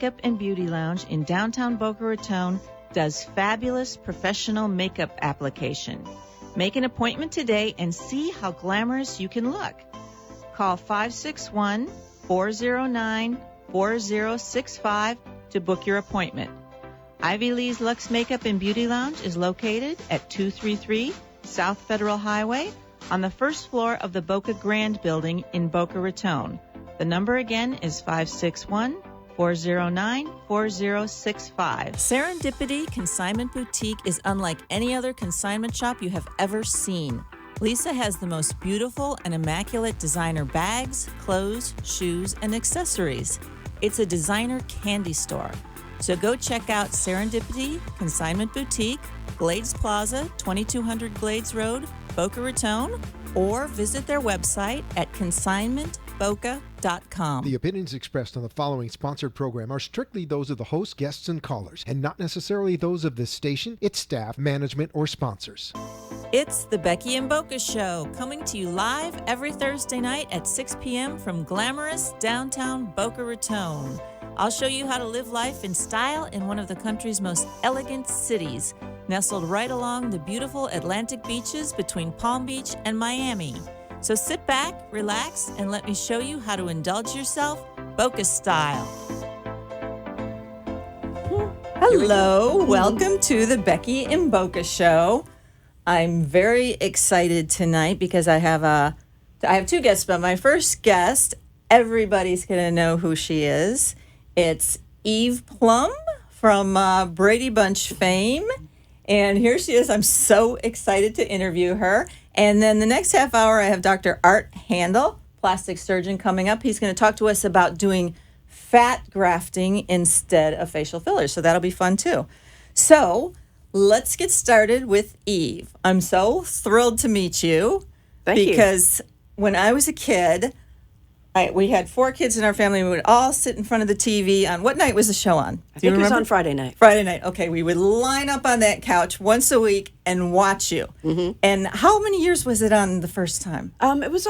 Makeup and Beauty Lounge in downtown Boca Raton does fabulous professional makeup application. Make an appointment today and see how glamorous you can look. Call 561-409-4065 to book your appointment. Ivy Lee's Luxe Makeup and Beauty Lounge is located at 233 South Federal Highway on the first floor of the Boca Grand Building in Boca Raton. The number again is 561-409-4065. Serendipity Consignment Boutique is unlike any other consignment shop you have ever seen. Lisa has the most beautiful and immaculate designer bags, clothes, shoes, and accessories. It's a designer candy store. So go check out Serendipity Consignment Boutique, Glades Plaza, 2200 Glades Road, Boca Raton, or visit their website at consignmentboca.com. The opinions expressed on the following sponsored program are strictly those of the host, guests, and callers, and not necessarily those of this station, its staff, management, or sponsors. It's the Becky and Boca Show, coming to you live every Thursday night at 6 p.m. from glamorous downtown Boca Raton. I'll show you how to live life in style in one of the country's most elegant cities, nestled right along the beautiful Atlantic beaches between Palm Beach and Miami. So sit back, relax, and let me show you how to indulge yourself Boca style. Hello, welcome to the Becky and Boca Show. I'm very excited tonight because I have two guests, but my first guest, everybody's going to know who she is. It's Eve Plum from Brady Bunch fame. And here she is. I'm so excited to interview her. And then the next half hour, I have Dr. Art Handel, plastic surgeon, coming up. He's going to talk to us about doing fat grafting instead of facial fillers. So that'll be fun, too. So let's get started with Eve. I'm so thrilled to meet you. Thank you. Because when I was a kid, we had 4 kids in our family. We would all sit in front of the TV on, what night was the show on? I think it was on Friday night. Friday night. Okay, we would line up on that couch once a week and watch you. Mm-hmm. And how many years was it on the first time? It was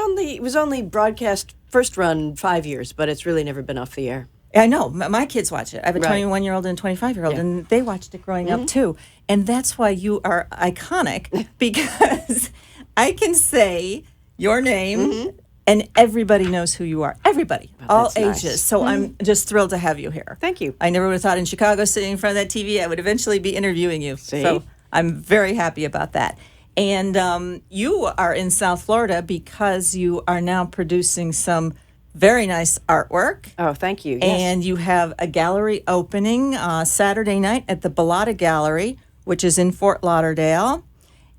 only broadcast first run 5 years, but it's really never been off the air. I know. My kids watch it. I have a 21-year-old and a 25-year-old, and they watched it growing up too. And that's why you are iconic, because I can say your name. And everybody knows who you are. Everybody, all ages. Nice. So I'm just thrilled to have you here. Thank you. I never would have thought in Chicago, sitting in front of that TV, I would eventually be interviewing you. See? So I'm very happy about that. And you are in South Florida because you are now producing some very nice artwork. Oh, thank you. Yes. And you have a gallery opening Saturday night at the Bellata Gallery, which is in Fort Lauderdale.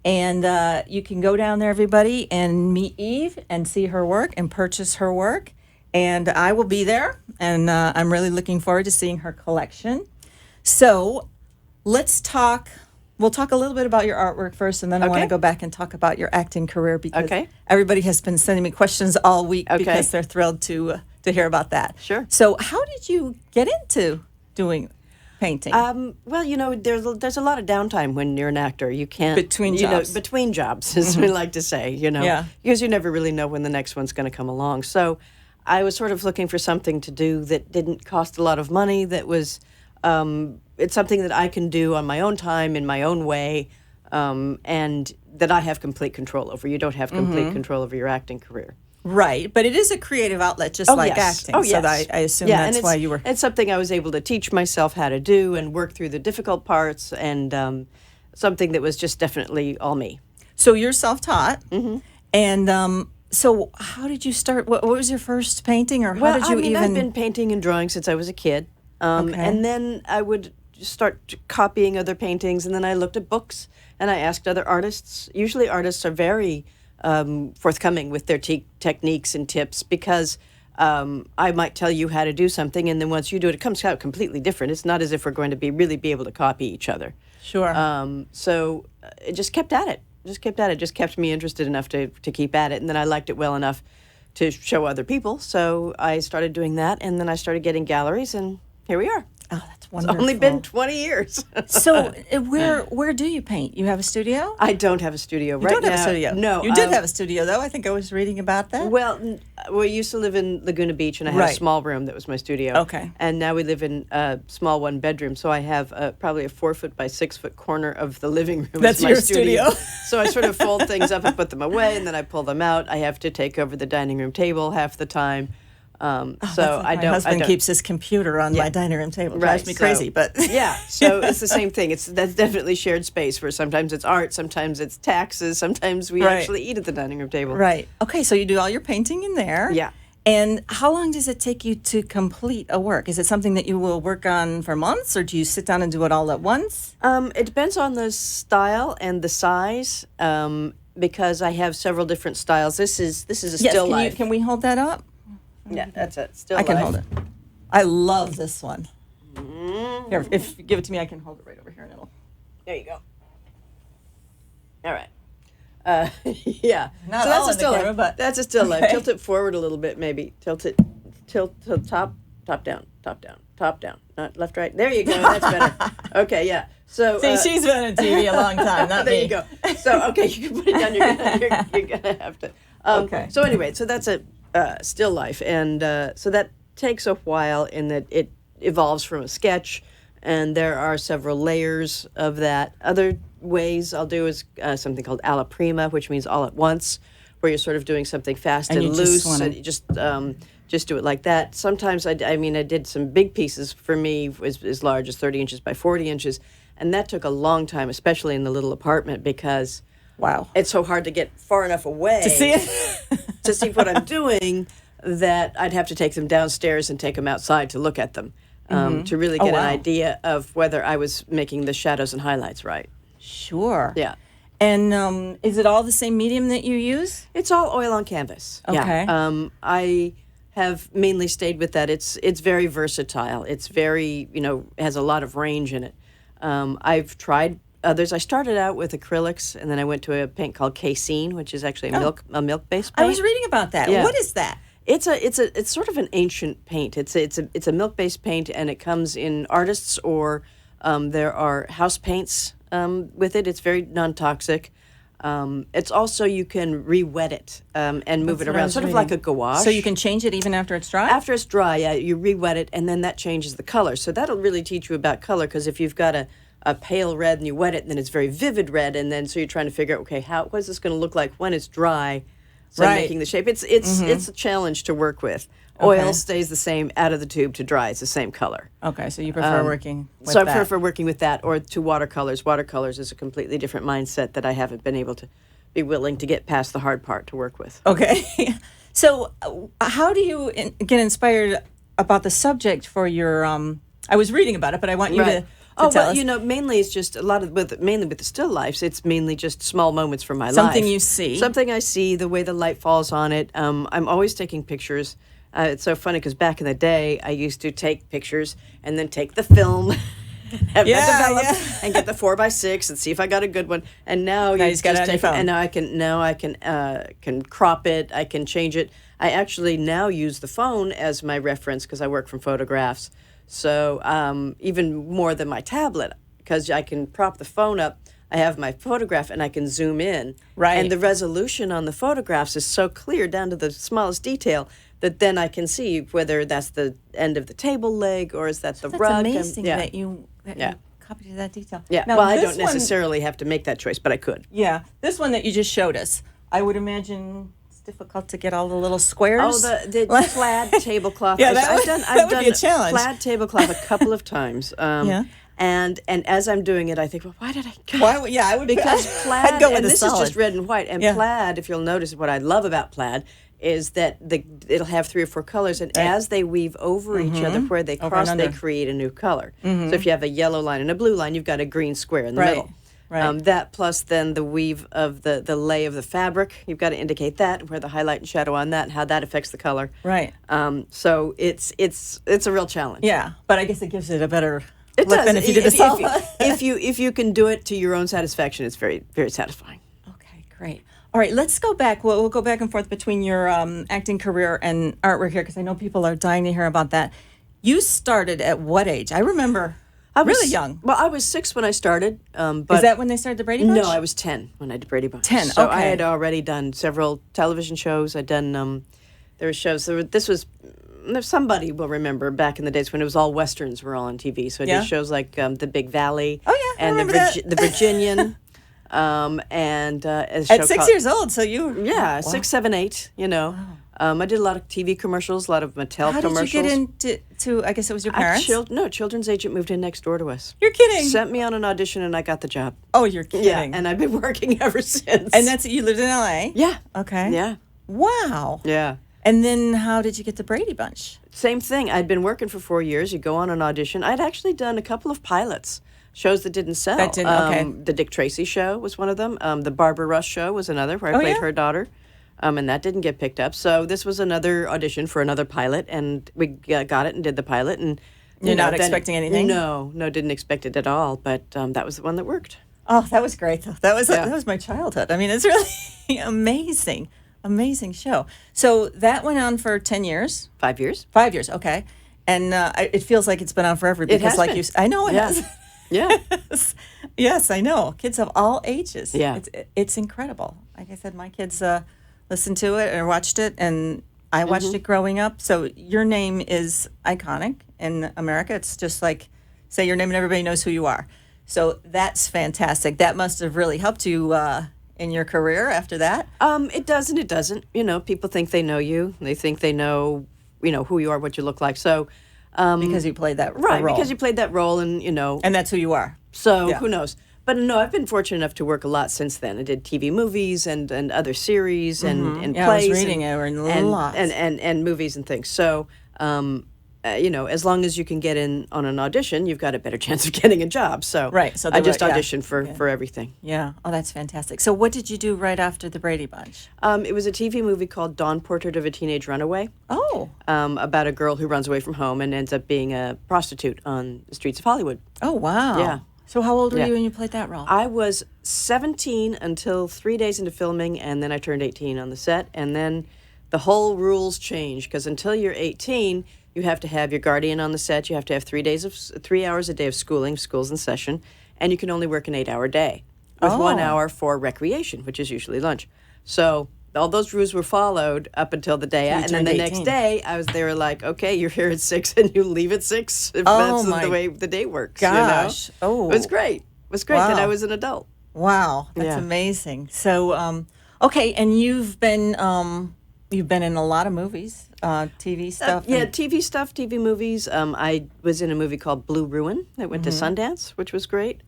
And you can go down there, everybody, and meet Eve and see her work and purchase her work. And I will be there, and I'm really looking forward to seeing her collection. So let's talk. We'll talk a little bit about your artwork first, and then I want to go back and talk about your acting career, because everybody has been sending me questions all week because they're thrilled to hear about that. Sure. So how did you get into doing painting? Well, there's a lot of downtime when you're an actor. You can't between jobs, as we like to say, because you never really know when the next one's going to come along. So I was sort of looking for something to do that didn't cost a lot of money. That was it's something that I can do on my own time in my own way, and that I have complete control over. You don't have complete control over your acting career. Right, but it is a creative outlet, just like acting. Oh, yes. So I assume that's why you were. It's something I was able to teach myself how to do and work through the difficult parts, and something that was just definitely all me. So you're self-taught, and so how did you start? What was your first painting, or how did you even? I've been painting and drawing since I was a kid, and then I would start copying other paintings, and then I looked at books and I asked other artists. Usually, artists are very forthcoming with their techniques and tips, because I might tell you how to do something, and then once you do it, it comes out completely different. It's not as if we're going to really be able to copy each other. Sure. So it just kept at it. Just kept me interested enough to keep at it, and then I liked it well enough to show other people. So I started doing that, and then I started getting galleries, and here we are. Oh, that's wonderful. It's only been 20 years. So where do you paint? You have a studio? I don't have a studio right now. You don't have a studio? No. You did have a studio, though. I think I was reading about that. Well, we used to live in Laguna Beach, and I had a small room that was my studio. Okay. And now we live in a small one-bedroom, so I have probably a 4-foot by 6-foot corner of the living room. That's as my your studio. So I sort of fold things up and put them away, and then I pull them out. I have to take over the dining room table half the time. My husband keeps his computer on my dining room table. It drives me crazy, but yeah. So it's the same thing. That's definitely shared space. Where sometimes it's art, sometimes it's taxes, sometimes we actually eat at the dining room table. Right. Okay. So you do all your painting in there. Yeah. And how long does it take you to complete a work? Is it something that you will work on for months, or do you sit down and do it all at once? It depends on the style and the size. Because I have several different styles. This is a still life. Can we hold that up? Yeah, that's it. Still I can life. hold it. I love this one. Here, if you give it to me, I can hold it right over here, and it'll. There you go. All right. Yeah. Not so that's all a in the still camera, life. but That's a still life. okay. Tilt it forward a little bit, maybe. Tilt top down, top down. Not left, right. There you go. That's better. Okay, yeah. So See, she's been on TV a long time, not there me. you go. So okay, you can put it down. You're gonna have to. Okay. So anyway, so that's a still life, and so that takes a while in that it evolves from a sketch, and there are several layers of that. Other ways I'll do is something called alla prima, which means all at once, where you're sort of doing something fast and you loose, wanna- and you just do it like that. Sometimes I did some big pieces for me, as large as 30 inches by 40 inches, and that took a long time, especially in the little apartment, because Wow. it's so hard to get far enough away To see it? to see what I'm doing that I'd have to take them downstairs and take them outside to look at them to really get an wow. idea of whether I was making the shadows and highlights right. Sure. Yeah. And is it all the same medium that you use? It's all oil on canvas. Okay. Yeah. I have mainly stayed with that. It's very versatile. It's very, has a lot of range in it. I've tried others. I started out with acrylics, and then I went to a paint called casein, which is actually a milk-based paint. I was reading about that. Yeah. What is that? It's sort of an ancient paint. It's a milk-based paint, and it comes in artists or there are house paints with it. It's very non-toxic. It's also, you can re-wet it and move it around, sort of like a gouache. So you can change it even after it's dry? After it's dry, yeah, you re-wet it, and then that changes the color. So that'll really teach you about color, because if you've got a pale red and you wet it, then it's very vivid red, and then so you're trying to figure out, okay, what is this going to look like when it's dry? So Right. making the shape. It's a challenge to work with. Oil stays the same out of the tube to dry. It's the same color. Okay, so you prefer working with So I that. prefer working with that or to watercolors. Watercolors is a completely different mindset that I haven't been able to be willing to get past the hard part to work with. Okay. So how do you get inspired about the subject for your, I was reading about it, but I want you to tell us. Mainly it's just mainly with the still lifes, it's mainly just small moments from my life. Something you see. Something I see, the way the light falls on it. I'm always taking pictures. It's so funny because back in the day, I used to take pictures and then take the film, have that develop, and get the 4x6 and see if I got a good one. And now you just got it on your phone. and now I can crop it. I can change it. I actually now use the phone as my reference because I work from photographs. So even more than my tablet, because I can prop the phone up. I have my photograph and I can zoom in. Right. And the resolution on the photographs is so clear down to the smallest detail that then I can see whether that's the end of the table leg or is that the That's rug. amazing yeah. that you copied to that detail. Yeah. Now, Well, I this don't necessarily have to make that choice, but I could. Yeah, this one that you just showed us, I would imagine it's difficult to get all the little squares. Oh, the plaid tablecloth. Yeah, I've that would be a challenge. Plaid tablecloth a couple of times. Yeah. And as I'm doing it, I think, well, why did I go? Why? Yeah, I would Because plaid, I'd go with and a this solid. is just red and white. And Yeah. plaid, if you'll notice, what I love about plaid is that it'll have 3 or 4 colors, and as they weave over each other, where they Over cross, and they under. create a new color. So if you have a yellow line and a blue line, you've got a green square in the Right. middle. Right. That plus then the weave of the lay of the fabric, you've got to indicate that, where the highlight and shadow on that, and how that affects the color. Right. So it's a real challenge. Yeah, but I guess it gives it a better It look does. than if you did a solid. If you can do it to your own satisfaction, it's very, very satisfying. Okay, great. All right, let's go back. We'll go back and forth between your acting career and artwork here because I know people are dying to hear about that. You started at what age? I remember really young. Well, I was 6 when I started. But Is that when they started the Brady Bunch? No, I was 10 when I did Brady Bunch. 10, So I okay. had already done several television shows. I'd done, there were shows, somebody will remember back in the days when it was all Westerns were all on TV. So I did shows like The Big Valley. Oh, yeah, I and remember that. The Virginian. And a show At 6 years old, so you were... Yeah, 6, 7, 8, you know. I did a lot of TV commercials, a lot of Mattel commercials. How did you get into, I guess it was your parents? Children's agent moved in next door to us. You're kidding. Sent me on an audition and I got the job. Oh, you're kidding. Yeah, and I've been working ever since. And you lived in L.A.? Yeah. Okay. Yeah. Wow. Yeah. And then how did you get the Brady Bunch? Same thing. I'd been working for 4 years. You go on an audition. I'd actually done a couple of pilots, shows that didn't sell. That didn't, okay. The Dick Tracy show was one of them. The Barbara Rush show was another, where I played her daughter. And that didn't get picked up. So this was another audition for another pilot, and we got it and did the pilot. And You're not expecting anything? No, didn't expect it at all. But that was the one that worked. Oh, that was great, though. That was my childhood. I mean, it's really amazing show. So that went on for 10 years? 5 years. 5 years, okay. And it feels like it's been on forever because, it has been. I know it has. Yeah. Yes, I know. Kids of all ages. Yeah. It's incredible. Like I said, my kids listened to it or watched it, and I watched it growing up. So your name is iconic in America. It's just like say your name and everybody knows who you are. So that's fantastic. That must have really helped you in your career after that. It does and it doesn't. You know, people think they know you. They think they know, who you are, what you look like. So because you played that role. Because you played that role, and and that's who you are. So who knows? But no, I've been fortunate enough to work a lot since then. I did TV movies and other series and plays. I was reading it and lots. And movies and things. So, as long as you can get in on an audition, you've got a better chance of getting a job. So right. So I just auditioned for everything. Yeah. Oh, that's fantastic. So what did you do right after the Brady Bunch? It was a TV movie called Dawn Portrait of a Teenage Runaway. Oh. About a girl who runs away from home and ends up being a prostitute on the streets of Hollywood. Oh, wow. Yeah. So how old were you when you played that role? I was 17 until 3 days into filming, and then I turned 18 on the set. And then the whole rules change, because until you're 18, you have to have your guardian on the set. You have to have 3 hours a day of schooling, school's in session, and you can only work an 8-hour day with 1 hour for recreation, which is usually lunch. So all those rules were followed up until the day, and then the 18. next day, they were like, okay, you're here at 6 and you leave at 6, if that's the way the day works. Gosh. Oh. It was great. It was great that I was an adult. Wow. That's amazing. So, okay, and you've been in a lot of movies, TV stuff. TV stuff, TV movies. I was in a movie called Blue Ruin that went to Sundance, which was great.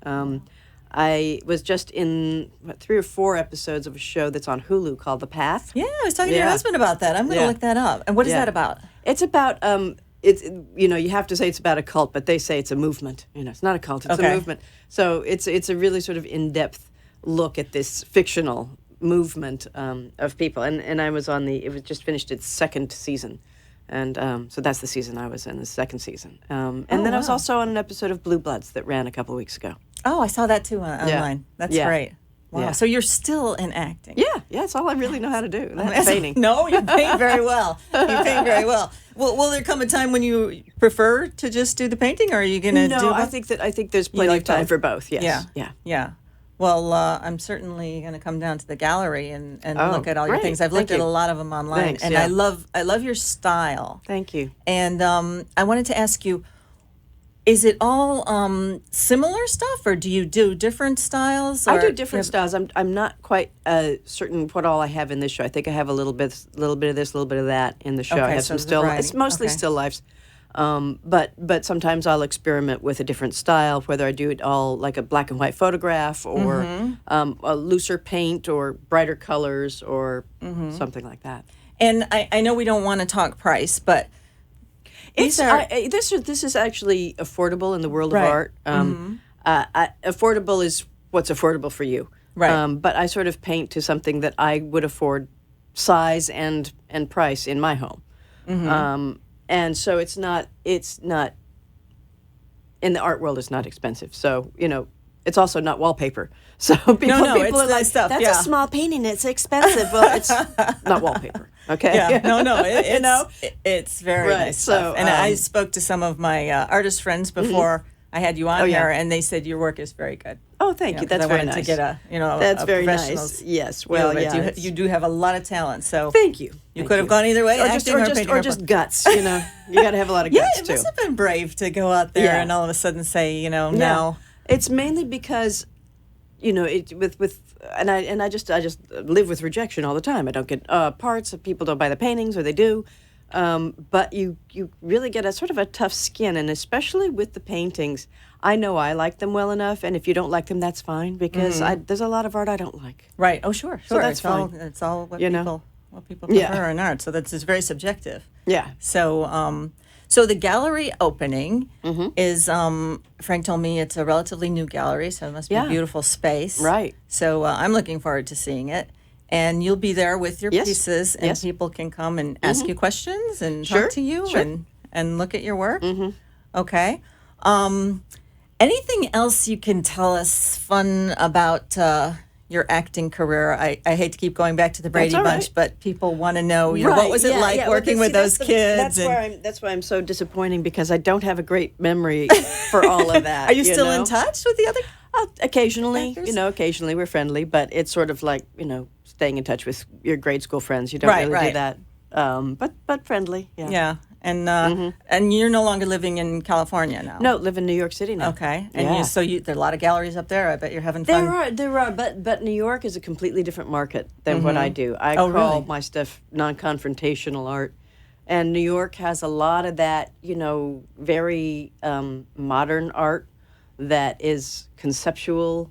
I was just in 3 or 4 episodes of a show that's on Hulu called The Path. Yeah, I was talking to your husband about that. I'm going to look that up. And what is that about? It's about you have to say it's about a cult, but they say it's a movement. It's not a cult; it's a movement. So it's a really sort of in-depth look at this fictional movement of people. And I was it was just finished its 2nd season. And so that's the season I was in, the 2nd season. And then I was also on an episode of Blue Bloods that ran a couple of weeks ago. Oh, I saw that too online. That's great. Wow. Yeah. So you're still in acting. Yeah, that's all I really know how to do. That's painting. No, you paint very well. You paint very well. Will there come a time when you prefer to just do the painting, or are you going to do both? No, I think there's plenty of time for both. Yes. Yeah. Well, I'm certainly going to come down to the gallery and look at all your things. I've looked at a lot of them online, Thanks, and I love your style. Thank you. And I wanted to ask you, is it all similar stuff, or do you do different styles? I do different styles. I'm not quite certain what all I have in this show. I think I have a little bit of this, a little bit of that in the show. I have some still. It's mostly still lifes. But sometimes I'll experiment with a different style, whether I do it all like a black and white photograph or a looser paint or brighter colors or something like that. And I know we don't want to talk price, but this is actually affordable in the world of art. Affordable is what's affordable for you. Right. But I sort of paint to something that I would afford size and price in my home. And so it's not in the art world, it's not expensive. So, it's also not wallpaper. So people it's are the like, stuff, that's yeah. a small painting. It's expensive. Well, it's not wallpaper. Okay. Yeah, it's, You know? it's very Right, nice stuff. so, And I spoke to some of my artist friends before I had you on here, and they said your work is very good. Oh, thank you. 'Cause That's I very wanted nice. to get a That's a very professional's nice. Yes. view Well, of it. yeah. You do have a lot of talent. So Thank you. you Thank could have gone either way, or acting or painting or or just both. guts. You know, you got to have a lot of Yeah, guts it too. must have been brave to go out there Yeah. and all of a sudden say, Yeah. no. It's mainly because, it with and I just live with rejection all the time. I don't get parts. People don't buy the paintings, or they do. But you really get a sort of a tough skin, and especially with the paintings, I know I like them well enough, and if you don't like them, that's fine, because there's a lot of art I don't like. Right. Oh, sure. So that's it's all fine. it's all what You know? people Yeah. prefer in art. So that's just very subjective. Yeah. So so the gallery opening is Frank told me it's a relatively new gallery, so it must be a Yeah. beautiful space. Right. So I'm looking forward to seeing it. And you'll be there with your Yes. pieces, and Yes. people can come and ask you questions and Sure. talk to you Sure. and look at your work. Okay. Anything else you can tell us fun about your acting career? I hate to keep going back to the Brady all Bunch, right. but people want to know, what was it like working with those kids? That's why I'm so disappointing, because I don't have a great memory for all of that. Are you still in touch with the other? Occasionally, Actors? occasionally we're friendly, but it's sort of like, staying in touch with your grade school friends. You don't Right, really right. do that. But friendly, yeah. Yeah, and you're no longer living in California now. No, live in New York City now. Okay, and Yeah. there are a lot of galleries up there. I bet you're having fun. There are, but New York is a completely different market than what I do. I Oh, call really? my stuff non-confrontational art, and New York has a lot of that, very modern art that is conceptual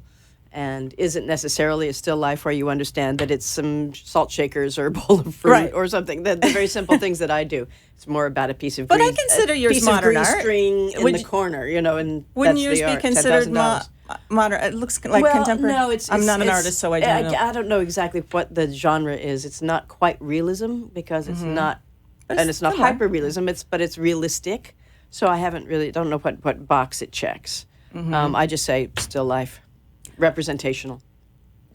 and isn't necessarily a still life where you understand that it's some salt shakers or a bowl of fruit Right. or something. The very simple things that I do. It's more about a piece of But I green, consider a yours piece modern of green art. string in Would the you- corner, and Wouldn't that's yours the be art, considered $10,000. modern? It looks like Well, contemporary. no, I'm not an it's- artist, so I don't know. I don't know exactly what the genre is. It's not quite realism, because it's not, But and it's not similar. hyper realism. But it's realistic. So I don't know what box it checks. I just say still life, representational.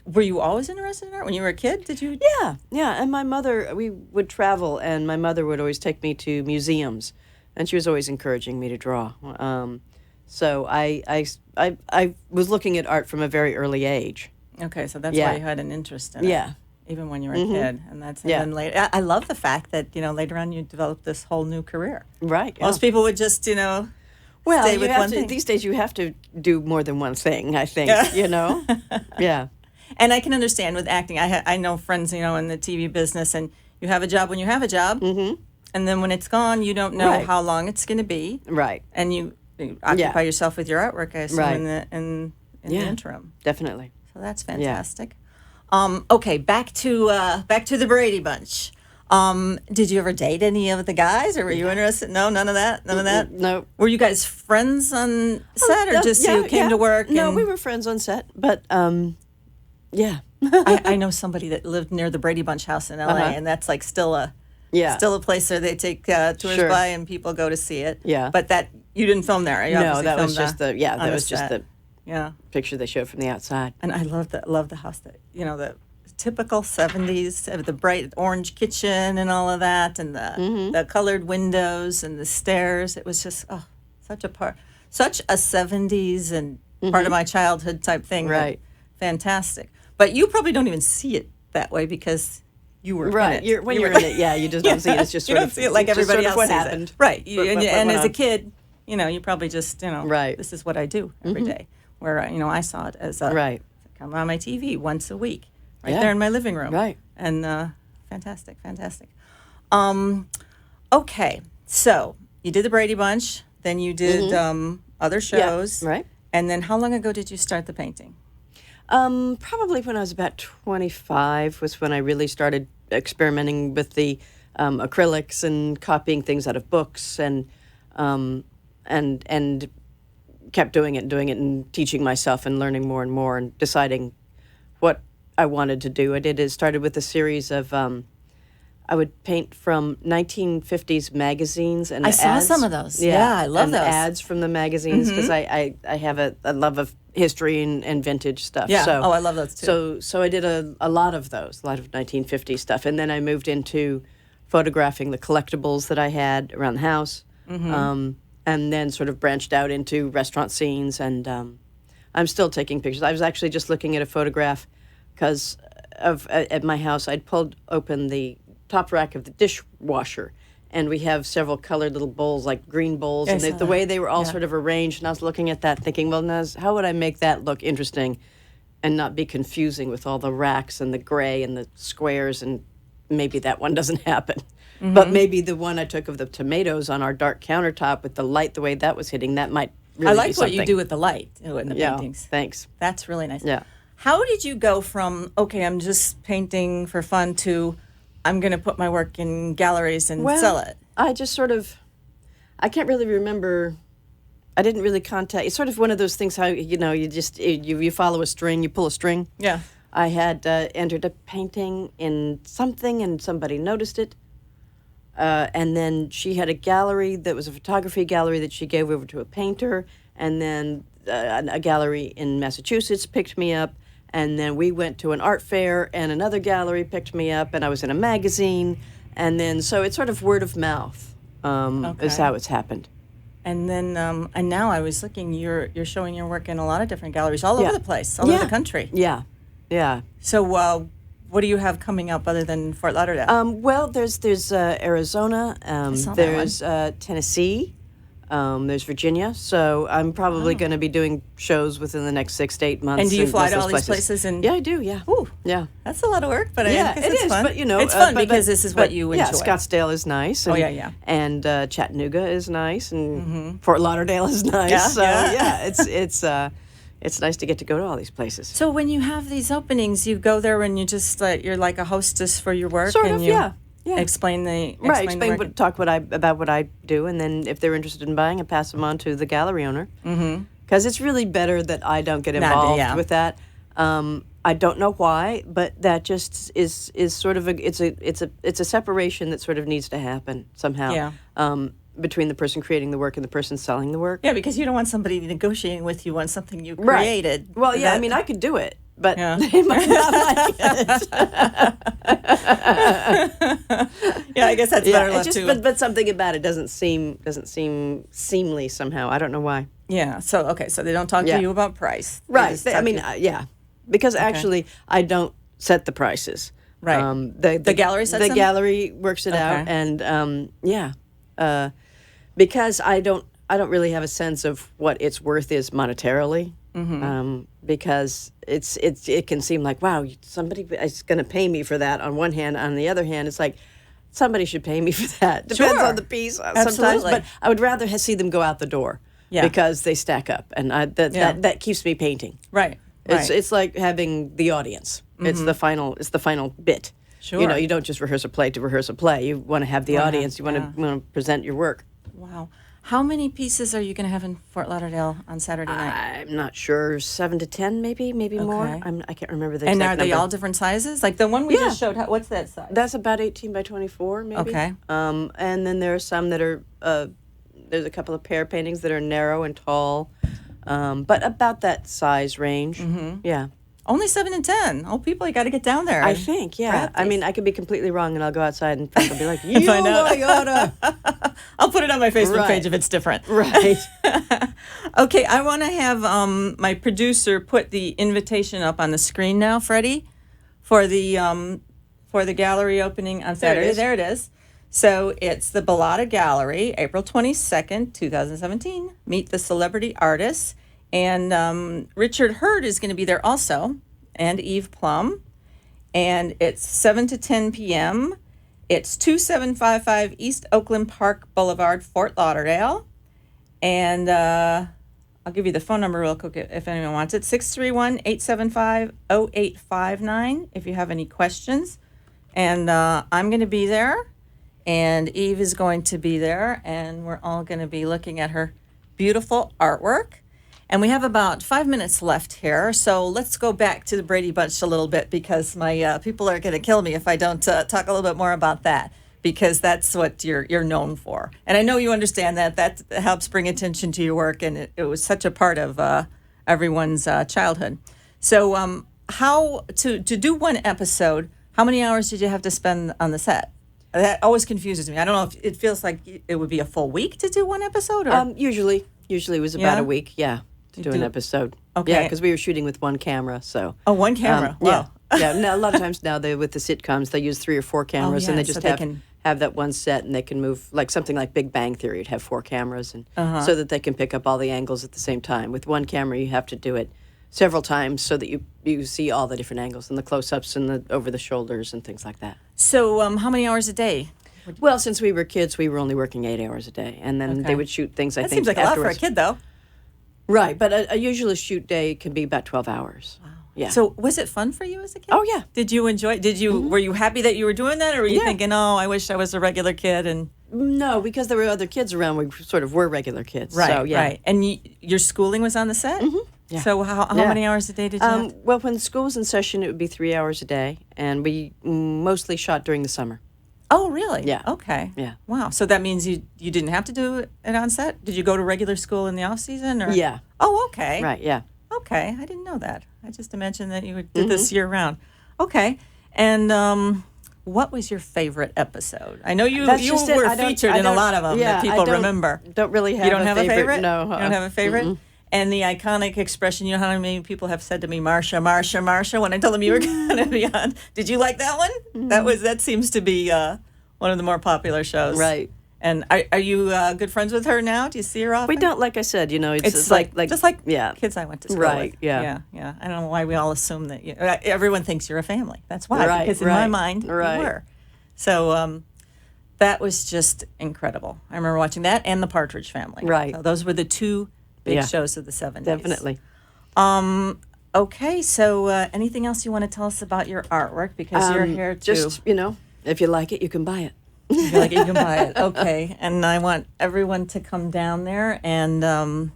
Were you always interested in art when you were a kid? Did you? Yeah. And my mother, we would travel, and my mother would always take me to museums, and she was always encouraging me to draw. So I was looking at art from a very early age. Okay, so that's Yeah. why you had an interest in it. Yeah. Even when you were a kid, and Yeah. then later. I love the fact that later on you developed this whole new career. Right. yeah. Most people would just Well, stay you with have one to, thing. these days you have to do more than one thing, I think, Yeah. Yeah. And I can understand with acting. I know friends, in the TV business, and you have a job when you have a job, and then when it's gone, you don't know Right. how long it's going to be, Right. and you occupy yourself with your artwork, I assume, Right. in the Yeah. interim. Definitely. So that's fantastic. Okay, back to the Brady Bunch. Did you ever date any of the guys, or were you interested? No, none of that. None of that. No. Were you guys friends on set, or just you came to work? No, and- we were friends on set, but yeah. I know somebody that lived near the Brady Bunch house in LA, and that's like still a place where they take tours Sure. by and people go to see it. Yeah. But that you didn't film there. You No, obviously that was filmed just on that was just set. the Yeah. picture they showed from the outside. And I love the house that the typical 70s, the bright orange kitchen and all of that, and the colored windows and the stairs. It was just such a 70s and part of my childhood type thing. Right. Fantastic. But you probably don't even see it that way because you were Right. in it. When you're in it, yeah, you just don't see it. It's just you sort don't of see it like it's just everybody sort of else what sees happened. it. Right. What And went as a on. kid, you probably just, Right. this is what I do every day. Where, I saw it as a, Right. come on my TV once a week, right Yeah. there in my living room. Right. And fantastic. Okay, so you did the Brady Bunch, then you did other shows. Right. And then how long ago did you start the painting? Probably when I was about 25 was when I really started experimenting with the acrylics and copying things out of books, and kept doing it and teaching myself and learning more and more and deciding what I wanted to do. It started with a series of I would paint from 1950s magazines and I ads. saw some of those. Yeah, I love and those. ads from the magazines because I have a love of history and vintage stuff. Yeah. So, I love those too. So I did a lot of those, a lot of 1950s stuff, and then I moved into photographing the collectibles that I had around the house, and then sort of branched out into restaurant scenes, and I'm still taking pictures. I was actually just looking at a photograph because at my house I'd pulled open the top rack of the dishwasher, and we have several colored little bowls, like green bowls, and the way they were all sort of arranged, and I was looking at that thinking, well, now, how would I make that look interesting and not be confusing with all the racks and the gray and the squares, and maybe that one doesn't happen. But maybe the one I took of the tomatoes on our dark countertop with the light, the way that was hitting, that might really I be like what something. you do with the light in the paintings. Thanks. That's really nice. Yeah. How did you go from, okay, I'm just painting for fun to I'm going to put my work in galleries and sell it? I just sort of, I can't really remember. I didn't really contact. It's sort of one of those things how, you just, you follow a string, you pull a string. Yeah. I had entered a painting in something and somebody noticed it. And then she had a gallery that was a photography gallery that she gave over to a painter. And then a gallery in Massachusetts picked me up. And then we went to an art fair, and another gallery picked me up, and I was in a magazine. And then, so it's sort of word of mouth is how it's happened. And then, and now I was looking, you're showing your work in a lot of different galleries all over the place, all over the country. Yeah, yeah. So what do you have coming up other than Fort Lauderdale? Well, there's Arizona, there's Tennessee, there's Virginia. So I'm probably going to be doing shows within the next 6 to 8 months. And do you fly those to all these places? And yeah, I do. Yeah. Ooh, yeah. That's a lot of work, but it it's is. fun. But it's fun because this is what you enjoy. Yeah, Scottsdale is nice. And, yeah. And Chattanooga is nice, and Fort Lauderdale is nice. Yeah, so it's nice to get to go to all these places. So when you have these openings, you go there and you just you're like a hostess for your work. Sort and of, you yeah. Explain the Talk about what I do, and then if they're interested in buying, I pass them on to the gallery owner. Because it's really better that I don't get involved with that. I don't know why, but that just is sort of it's a separation that sort of needs to happen somehow. Yeah. Between the person creating the work and the person selling the work. Yeah, because you don't want somebody negotiating with you on something you created. Right. Well, yeah, I mean, I could do it, but they might not like it. Yeah, I guess that's better left too. But something about it doesn't seem seemly somehow. I don't know why. Yeah. So so they don't talk to you about price. Right. Because actually I don't set the prices. Right. The gallery sets them? The gallery works it out, and because I don't really have a sense of what its worth is monetarily. Because it can seem like, wow, somebody is going to pay me for that on one hand. On the other hand, it's like somebody should pay me for that. Depends on the piece sometimes, but I would rather see them go out the door because they stack up, and that keeps me painting. Right. It's like having the audience. It's the final bit. Sure. You don't just rehearse a play to rehearse a play. You want to have the audience. You want to present your work. Wow. How many pieces are you going to have in Fort Lauderdale on Saturday night? I'm not sure. 7 to 10, maybe more. I can't remember the exact number. And are they number. all different sizes? Like the one we just showed, what's that size? That's about 18 by 24, maybe. Okay. And then there are some that are, there's a couple of pair paintings that are narrow and tall, but about that size range. Yeah. Only 7 and 10. Oh, people, you got to get down there. I think, yeah. I mean, I could be completely wrong, and I'll go outside and people will be like, you oughta. I'll put it on my Facebook page if it's different. Right. Okay, I want to have my producer put the invitation up on the screen now, Freddie, for the gallery opening on Saturday. There it is. So it's the Bellata Gallery, April 22nd, 2017. Meet the celebrity artists. And Richard Hurd is going to be there also, and Eve Plum. And it's 7 to 10 p.m. It's 2755 East Oakland Park Boulevard, Fort Lauderdale. And I'll give you the phone number real quick if anyone wants it. 631-875-0859 if you have any questions. And I'm going to be there, and Eve is going to be there, and we're all going to be looking at her beautiful artwork. And we have about 5 minutes left here. So let's go back to the Brady Bunch a little bit because my people are going to kill me if I don't talk a little bit more about that, because that's what you're known for. And I know you understand that. That helps bring attention to your work, and it was such a part of everyone's childhood. So how to do one episode, how many hours did you have to spend on the set? That always confuses me. I don't know if it feels like it would be a full week to do one episode? Or? Usually it was about a week, to do an episode. Okay. Yeah, because we were shooting with one camera, so. Oh, one camera. Wow. Yeah. Now, a lot of times now with the sitcoms, they use 3 or 4 cameras, and they just have that one set, and they can move, like something like Big Bang Theory, you'd have 4 cameras, and so that they can pick up all the angles at the same time. With one camera, you have to do it several times so that you see all the different angles and the close-ups and the over the shoulders and things like that. So how many hours a day? Well, since we were kids, we were only working 8 hours a day, and then they would shoot things. I think that seems like afterwards. a lot for a kid, though. Right, but a usual shoot day can be about 12 hours. Wow. Yeah. So was it fun for you as a kid? Oh yeah. Did you enjoy? Were you happy that you were doing that, or were you thinking, "Oh, I wish I was a regular kid"? And no, because there were other kids around. We sort of were regular kids. Right. So, yeah. Right. And your schooling was on the set. Mm-hmm. Yeah. So how many hours a day did you have? Well, when school was in session, it would be 3 hours a day, and we mostly shot during the summer. Oh, really? Yeah. Okay. Yeah. Wow. So that means you didn't have to do it on set? Did you go to regular school in the off season? Or? Yeah. Oh, okay. Right. Yeah. Okay. I didn't know that. I just imagined that you did this year round. Okay. And what was your favorite episode? I know you were featured in a lot of them that people remember. Don't really have. You don't have a favorite? No. You don't have a favorite? Mm-mm. And the iconic expression, you know how many people have said to me, Marsha, Marsha, Marsha, when I told them you were going to be on. Did you like that one? Mm-hmm. That seems to be one of the more popular shows. Right. And are you good friends with her now? Do you see her often? We don't, like I said, it's like just like kids I went to school with. Yeah. Yeah. I don't know why we all assume that everyone thinks you're a family. That's why. Right, because in my mind, you were. So that was just incredible. I remember watching that and The Partridge Family. Right. So those were the two big shows of the 70s. Definitely. Okay, so anything else you want to tell us about your artwork? Because you're here to... Just, if you like it, you can buy it. If you like it, you can buy it. Okay, and I want everyone to come down there and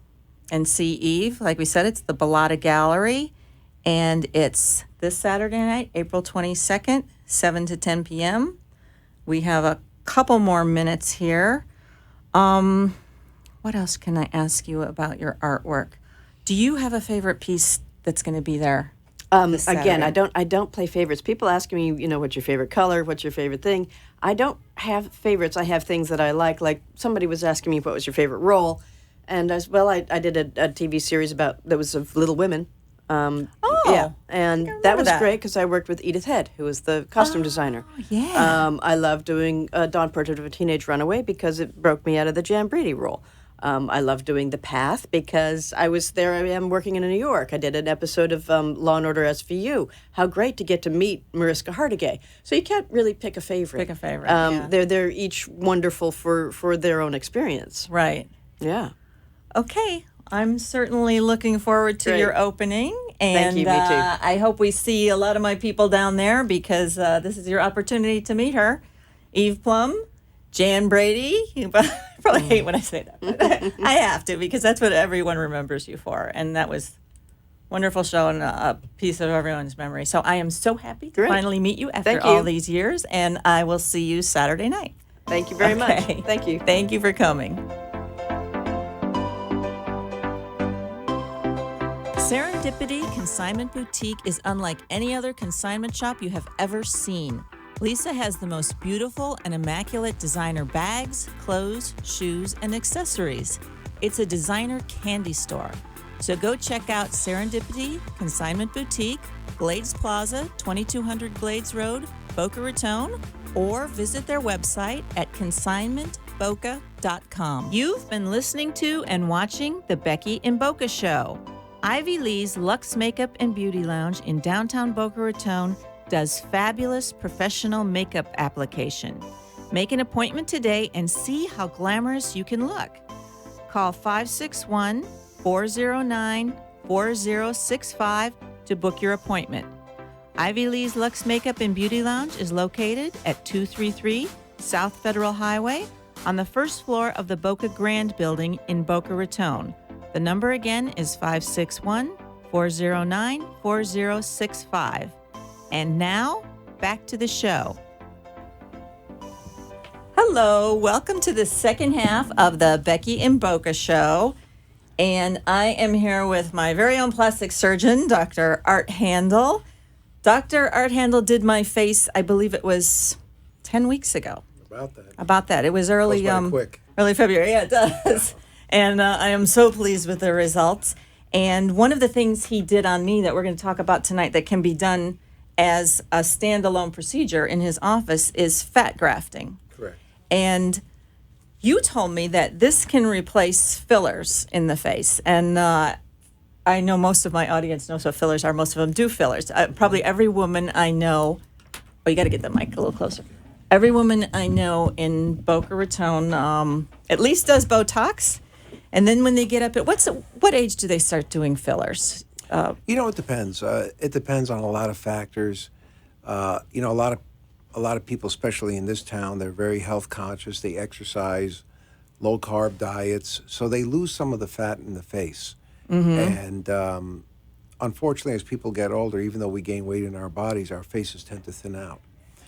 see Eve. Like we said, it's the Bellata Gallery, and it's this Saturday night, April 22nd, 7 to 10 p.m. We have a couple more minutes here. What else can I ask you about your artwork? Do you have a favorite piece that's going to be there? Again, I don't play favorites. People ask me, what's your favorite color? What's your favorite thing? I don't have favorites. I have things that I like. Like somebody was asking me what was your favorite role, and I did a TV series that was of Little Women. And that was great because I worked with Edith Head, who was the costume designer. Yeah. I love doing Dawn Portrait of a Teenage Runaway because it broke me out of the Jan Brady role. I love doing The Path because I am working in New York. I did an episode of Law & Order SVU. How great to get to meet Mariska Hargitay. So you can't really pick a favorite. They're each wonderful for their own experience. Right. Yeah. Okay. I'm certainly looking forward to your opening. And thank you, me too. I hope we see a lot of my people down there because this is your opportunity to meet her. Eve Plum, Jan Brady. You probably hate when I say that, but I have to because that's what everyone remembers you for. And that was a wonderful show and a piece of everyone's memory. So I am so happy to finally meet you after all these years. And I will see you Saturday night. Thank you very much. Thank you. Thank you for coming. Serendipity Consignment Boutique is unlike any other consignment shop you have ever seen. Lisa has the most beautiful and immaculate designer bags, clothes, shoes, and accessories. It's a designer candy store. So go check out Serendipity Consignment Boutique, Glades Plaza, 2200 Glades Road, Boca Raton, or visit their website at consignmentboca.com. You've been listening to and watching The Becky and Boca Show. Ivy Lee's Luxe Makeup and Beauty Lounge in downtown Boca Raton does fabulous professional makeup application. Make an appointment today and see how glamorous you can look. Call 561-409-4065 to book your appointment. Ivy Lee's Luxe Makeup and Beauty Lounge is located at 233 South Federal Highway on the first floor of the Boca Grand Building in Boca Raton. The number again is 561-409-4065. And now, back to the show. Hello, welcome to the second half of the Becky and Boca show. And I am here with my very own plastic surgeon, Dr. Art Handel. Dr. Art Handel did my face, I believe it was 10 weeks ago. About that. It was early early February. Yeah, it does. And I am so pleased with the results. And one of the things he did on me that we're going to talk about tonight that can be done as a standalone procedure in his office is fat grafting. Correct. And you told me that this can replace fillers in the face. And I know most of my audience knows what fillers are. Most of them do fillers. Probably every woman I know, oh, you got to get the mic a little closer. Every woman I know in Boca Raton at least does Botox. And then when they get up at, what age do they start doing fillers? It depends. It depends on a lot of factors. A lot of people, especially in this town, they're very health conscious. They exercise, low carb diets, so they lose some of the fat in the face. Mm-hmm. And unfortunately, as people get older, even though we gain weight in our bodies, our faces tend to thin out.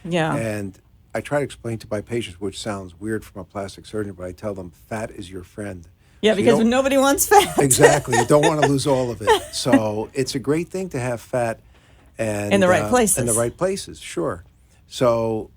Yeah. And I try to explain to my patients, which sounds weird from a plastic surgeon, but I tell them fat is your friend. Yeah, so because nobody wants fat. Exactly. You don't want to lose all of it. So it's a great thing to have fat and in the right places. In the right places, sure. So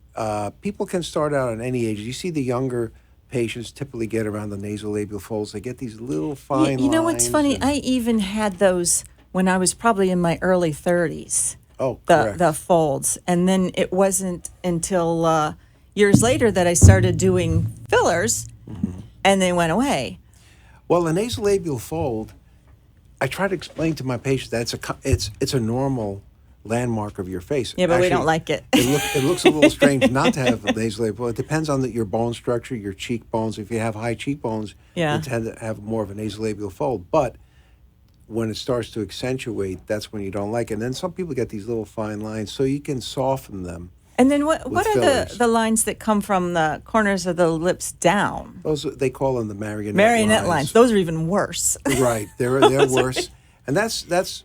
people can start out at any age. You see the younger patients typically get around the nasolabial folds. They get these little fine lines. You know what's funny? I even had those when I was probably in my early 30s. Oh, correct. The folds. And then it wasn't until years later that I started doing fillers, and they went away. Well, the nasolabial fold, I try to explain to my patients that it's a normal landmark of your face. Yeah, but actually, we don't like it. It looks a little strange not to have a nasolabial. It depends on your bone structure, your cheekbones. If you have high cheekbones, you tend to have more of a nasolabial fold. But when it starts to accentuate, that's when you don't like it. And then some people get these little fine lines, so you can soften them. And then what are the lines that come from the corners of the lips down? Those, they call them the marionette lines. Those are even worse. Right, they're worse. And that's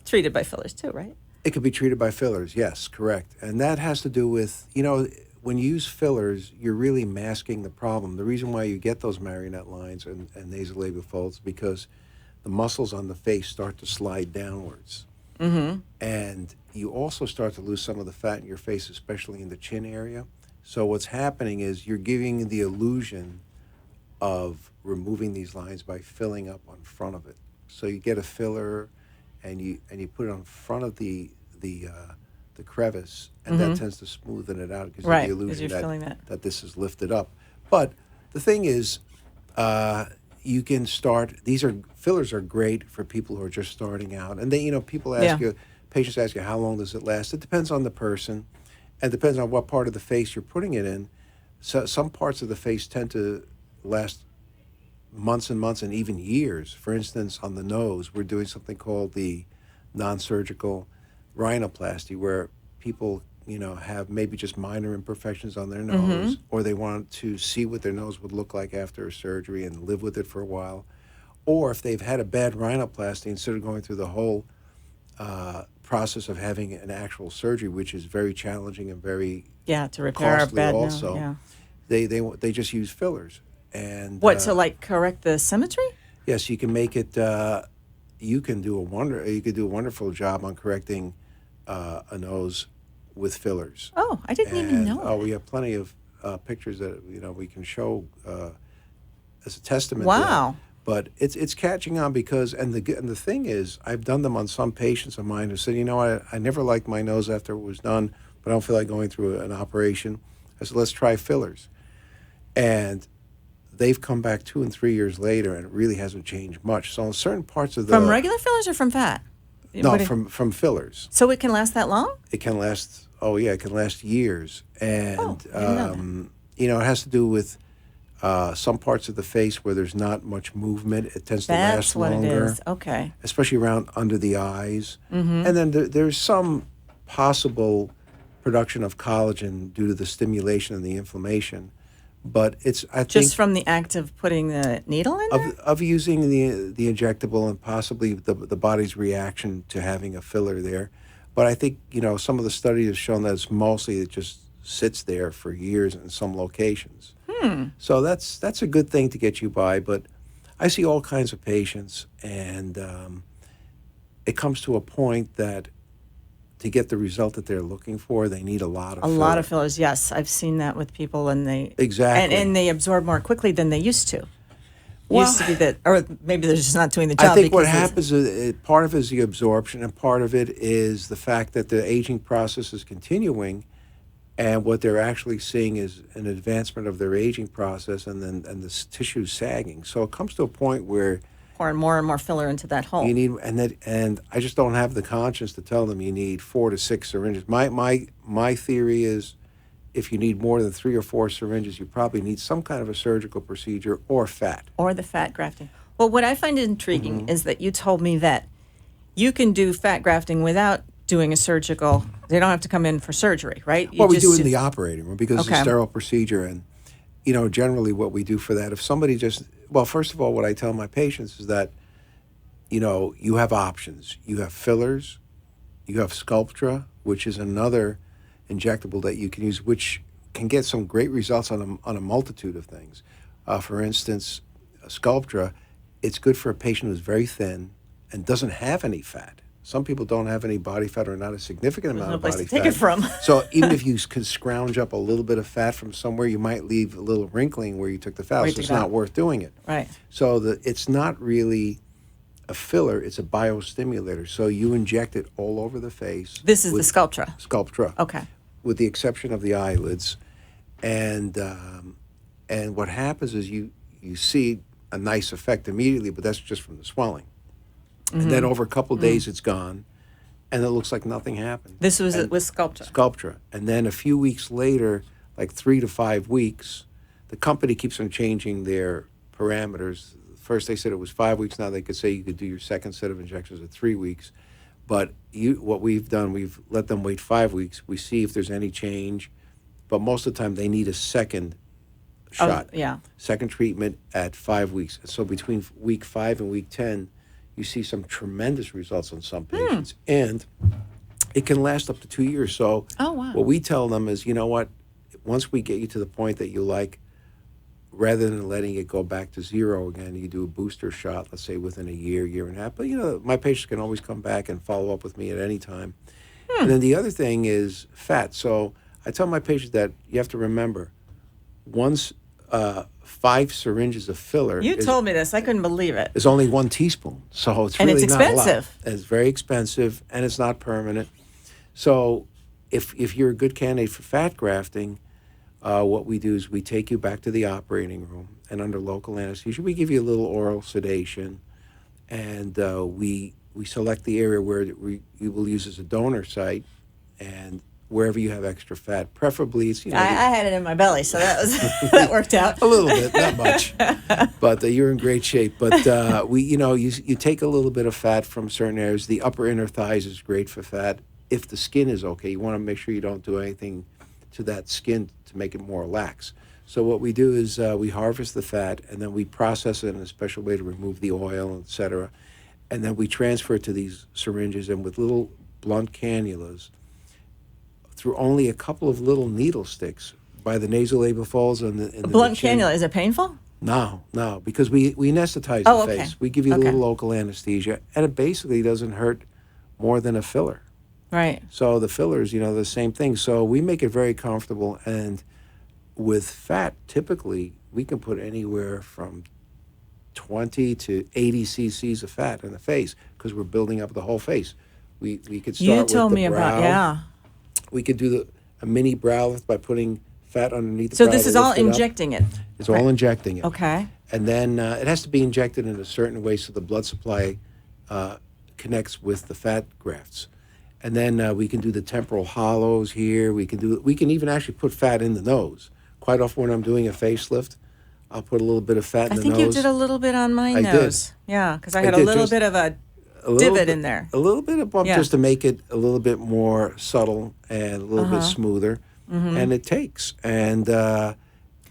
treated by fillers too, right? It could be treated by fillers, yes, correct. And that has to do with, when you use fillers, you're really masking the problem. The reason why you get those marionette lines and nasolabial folds is because the muscles on the face start to slide downwards. Mm-hmm. And you also start to lose some of the fat in your face, especially in the chin area. So what's happening is you're giving the illusion of removing these lines by filling up on front of it. So you get a filler and you put it on front of the crevice, and that tends to smoothen it out because you get the illusion that this is lifted up. But the thing is, you can start. Fillers are great for people who are just starting out, and they, people ask you, patients ask you, how long does it last? It depends on the person, and depends on what part of the face you're putting it in. So some parts of the face tend to last months and months and even years. For instance, on the nose, we're doing something called the non-surgical rhinoplasty, where people, have maybe just minor imperfections on their nose, or they want to see what their nose would look like after a surgery and live with it for a while. Or if they've had a bad rhinoplasty, instead of going through the whole process of having an actual surgery, which is very challenging and very to repair costly a bad also, nose, they just use fillers. And to correct the symmetry? Yes, you can make it. You could do a wonderful job on correcting a nose with fillers. Oh, I didn't even know. Oh, we have plenty of pictures that we can show as a testament. Wow. To that. But it's catching on because the thing is, I've done them on some patients of mine who said, I never liked my nose after it was done, but I don't feel like going through an operation. I said, let's try fillers, and they've come back 2 and 3 years later, and it really hasn't changed much. So in certain parts of from regular fillers or from fat? No, from fillers. So it can last that long? It can last. Oh yeah, it can last years, and it has to do with some parts of the face where there's not much movement. It tends to last longer. That's what it is. Okay. Especially around under the eyes, and then there's some possible production of collagen due to the stimulation and the inflammation. But it's, I think, Just from the act of putting the needle in there? of using the injectable and possibly the body's reaction to having a filler there. But I think, some of the studies have shown that it's mostly it just sits there for years in some locations. So that's a good thing to get you by. But I see all kinds of patients, and it comes to a point that to get the result that they're looking for, they need a lot of A lot of fillers, yes. I've seen that with people, and they Exactly. and they absorb more quickly than they used to. Well, Used to be that, or maybe they're just not doing the job. I think what because it's- happens is part of it is the absorption, and part of it is the fact that the aging process is continuing, and what they're actually seeing is an advancement of their aging process, and the tissue sagging. So it comes to a point where pouring more and more filler into that hole. you need, and I just don't have the conscience to tell them you need 4 to 6 syringes. My theory is, if you need more than 3 or 4 syringes, you probably need some kind of a surgical procedure or fat. Or the fat grafting. Well, what I find intriguing Mm-hmm. is that you told me that you can do fat grafting without doing a surgical. They don't have to come in for surgery, right? You Well, we just do it in the operating room because it's Okay. a sterile procedure. And, generally what we do for that, if somebody first of all, what I tell my patients is that, you have options. You have fillers, you have Sculptra, which is another injectable that you can use, which can get some great results on a multitude of things. For instance, Sculptra, it's good for a patient who's very thin and doesn't have any fat. Some people don't have any body fat or not a significant amount no of place body to take fat. it from. So even if you could scrounge up a little bit of fat from somewhere, you might leave a little wrinkling where you took the fat. Where you So took it's it out. not worth doing it. Right. So it's not really a filler, it's a biostimulator. So you inject it all over the face. This is the with Sculptra. Sculptra. Okay. With the exception of the eyelids. And what happens is you see a nice effect immediately, but that's just from the swelling. And then over a couple of days, it's gone, and it looks like nothing happened. This was with Sculptra. Sculptra. And then a few weeks later, like 3 to 5 weeks, the company keeps on changing their parameters. First they said it was 5 weeks. Now they could say you could do your second set of injections at 3 weeks. But what we've done, we've let them wait 5 weeks. We see if there's any change. But most of the time they need a second shot. Yeah. Second treatment at 5 weeks. So between week 5 and week 10, you see some tremendous results on some patients. And it can last up to 2 years. So Oh, wow. what we tell them is, you know what, once we get you to the point that you like, rather than letting it go back to zero again, you do a booster shot, let's say within a year and a half. But, my patients can always come back and follow up with me at any time. And then the other thing is fat. So I tell my patients that you have to remember, once 5 syringes of filler You told me this. I couldn't believe it. is only 1 teaspoon. So it's And really it's not a lot. expensive. And it's very expensive, and it's not permanent. So if you're a good candidate for fat grafting, what we do is we take you back to the operating room, and under local anesthesia, we give you a little oral sedation, and we select the area where you will use as a donor site, and wherever you have extra fat, preferably it's I had it in my belly, so that worked out. a little bit, not much, but you're in great shape. But you take a little bit of fat from certain areas. The upper inner thighs is great for fat. If the skin is okay, you want to make sure you don't do anything to that skin to make it more lax. So what we do is we harvest the fat, and then we process it in a special way to remove the oil, etc. And then we transfer it to these syringes, and with little blunt cannulas, through only a couple of little needle sticks by the nasolabial folds and the Blunt chin. cannula, is it painful? No, because we anesthetize Oh, the okay. face. We give you a Okay. little local anesthesia, and it basically doesn't hurt more than a filler. Right. So the fillers, the same thing. So we make it very comfortable, and with fat, typically we can put anywhere from 20 to 80 cc's of fat in the face because we're building up the whole face. We could start You with told the me brow. about, yeah. We could do a mini brow lift by putting fat underneath the So brow this to is all lift it up. injecting it. It's all injecting it. Okay. And then it has to be injected in a certain way so the blood supply connects with the fat grafts. And then we can do the temporal hollows here. We can even actually put fat in the nose. Quite often when I'm doing a facelift, I'll put a little bit of fat in I the think nose. you did a little bit on my I did. nose. Yeah, because I had a did, little just bit of a a little divot bit- in there. A little bit of bump Yeah. just to make it a little bit more subtle and a little Uh-huh. bit smoother. Mm-hmm. And it takes. And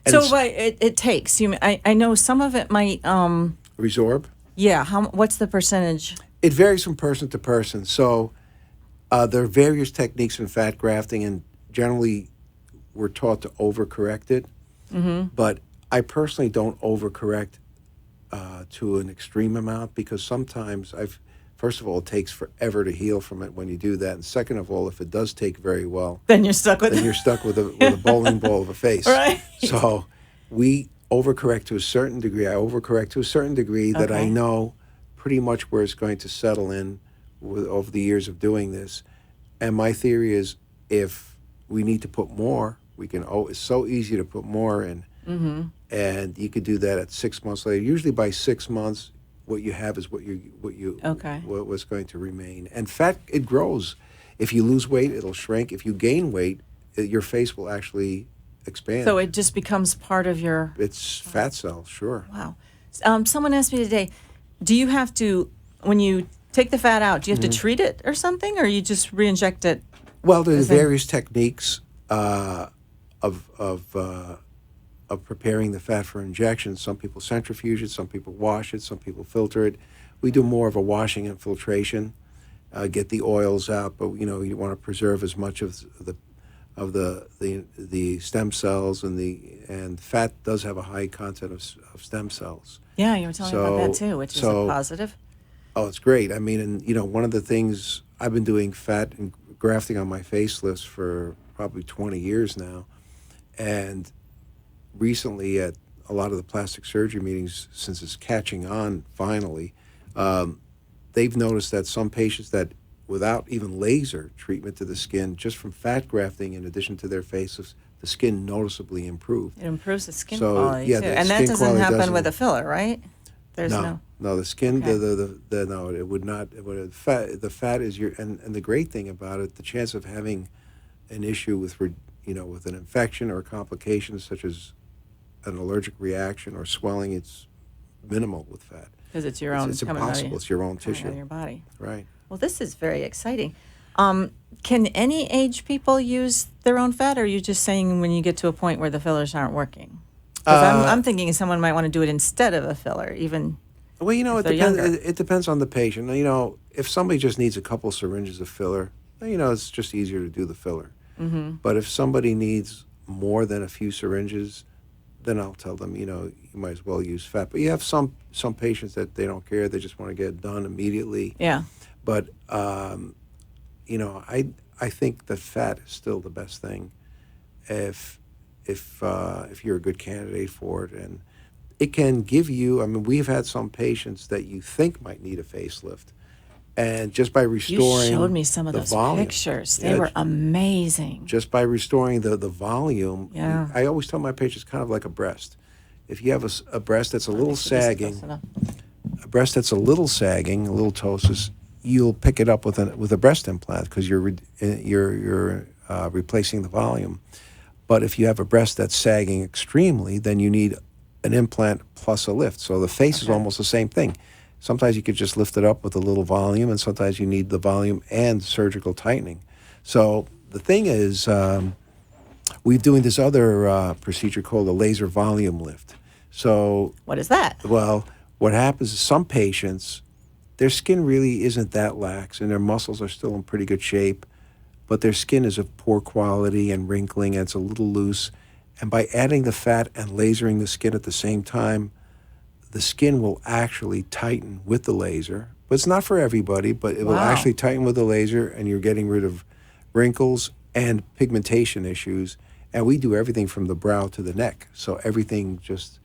And So it's- but it takes you. I know some of it might. Resorb. Yeah. What's the percentage? It varies from person to person. So there are various techniques in fat grafting, and generally we're taught to overcorrect it. But I personally don't overcorrect to an extreme amount, because sometimes first of all, it takes forever to heal from it when you do that. And second of all, if it does take very well, Then you're stuck with then you're stuck with a bowling ball of a face. Right. So we overcorrect to a certain degree. I overcorrect to a certain degree that I Okay. know pretty much where it's going to settle in over the years of doing this. And my theory is, if we need to put more, we can. Oh, it's so easy to put more in. And you could do that at 6 months later. Usually by 6 months, what you have is Okay. what's going to remain. And fat, it grows. If you lose weight, it'll shrink. If you gain weight, your face will actually expand. So it just becomes part of your. It's fat cells, sure. Wow. Someone asked me today, do you have to, when you take the fat out, do you have to treat it or something, or you just re-inject it? Well, there's Is it- various techniques of preparing the fat for injection. Some people centrifuge it, some people wash it, some people filter it. We do more of a washing and filtration, get the oils out, but you want to preserve as much of the stem cells, and fat does have a high content of stem cells. Yeah, you were telling me about that So- too, which is so- a positive. Oh, it's great. I mean, and one of the things, I've been doing fat and grafting on my facelifts for probably 20 years now, and recently at a lot of the plastic surgery meetings, since it's catching on finally, they've noticed that some patients that without even laser treatment to the skin, just from fat grafting in addition to their faces, the skin noticeably improved. It improves the skin So, quality yeah, too, the and that skin doesn't quality happen doesn't- with a filler, right? There's No, the skin, Okay. no, it would not. The fat is and the great thing about it, the chance of having an issue with an infection or complications such as an allergic reaction or swelling, it's minimal with fat. because it's your own. It's coming out of impossible. It's your own coming out tissue, of your body. right? Well, this is very exciting. Can any age people use their own fat, or are you just saying when you get to a point where the fillers aren't working? Because I'm thinking someone might want to do it instead of a filler, even. Well, if it they're depends. younger. It depends on the patient. If somebody just needs a couple syringes of filler, it's just easier to do the filler. But if somebody needs more than a few syringes, then I'll tell them, you might as well use fat. But you have some patients that they don't care; they just want to get it done immediately. Yeah. But I think the fat is still the best thing, if you're a good candidate for it, and it can give you. I mean, we've had some patients that you think might need a facelift, and just by You restoring showed me some of the those volume, pictures. They Yeah, were amazing. just by restoring the volume. Yeah. I always tell my patients, kind of like a breast. If you have a breast that's a little So this is sagging, close enough. a breast that's a little sagging, a little ptosis, you'll pick it up with a breast implant because you're replacing the volume. But if you have a breast that's sagging extremely, then you need an implant plus a lift. So the face is Okay. almost the same thing. Sometimes you could just lift it up with a little volume, and sometimes you need the volume and surgical tightening. So the thing is, we're doing this other procedure called a laser volume lift. So, What is that? well, what happens is some patients, their skin really isn't that lax, and their muscles are still in pretty good shape, but their skin is of poor quality and wrinkling, and it's a little loose. And by adding the fat and lasering the skin at the same time, the skin will actually tighten with the laser. But it's not for everybody, but it will Wow. actually tighten with the laser, and you're getting rid of wrinkles and pigmentation issues. And we do everything from the brow to the neck, so everything just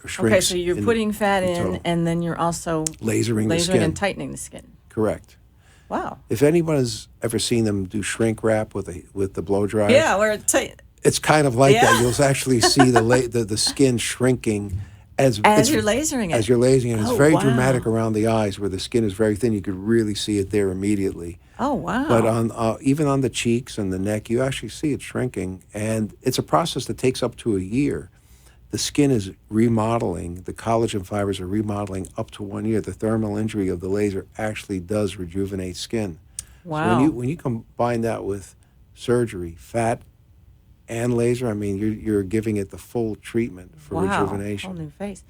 shrinks. Okay, so you're putting fat in, total. and then you're also Lasering the skin. and tightening the skin. Correct. Wow. If anyone has ever seen them do shrink wrap with the blow dryer, Yeah, where it's it's kind of like that. Yeah. You'll actually see the skin shrinking as you're lasering it. As you're lasering it, it's Oh, very wow. dramatic around the eyes where the skin is very thin. You could really see it there immediately. Oh, wow. But on even on the cheeks and the neck, you actually see it shrinking, and it's a process that takes up to a year. The skin is remodeling. The collagen fibers are remodeling up to 1 year. The thermal injury of the laser actually does rejuvenate skin. Wow. So when you combine that with surgery, fat and laser, I mean, you're giving it the full treatment for rejuvenation. Whole new face.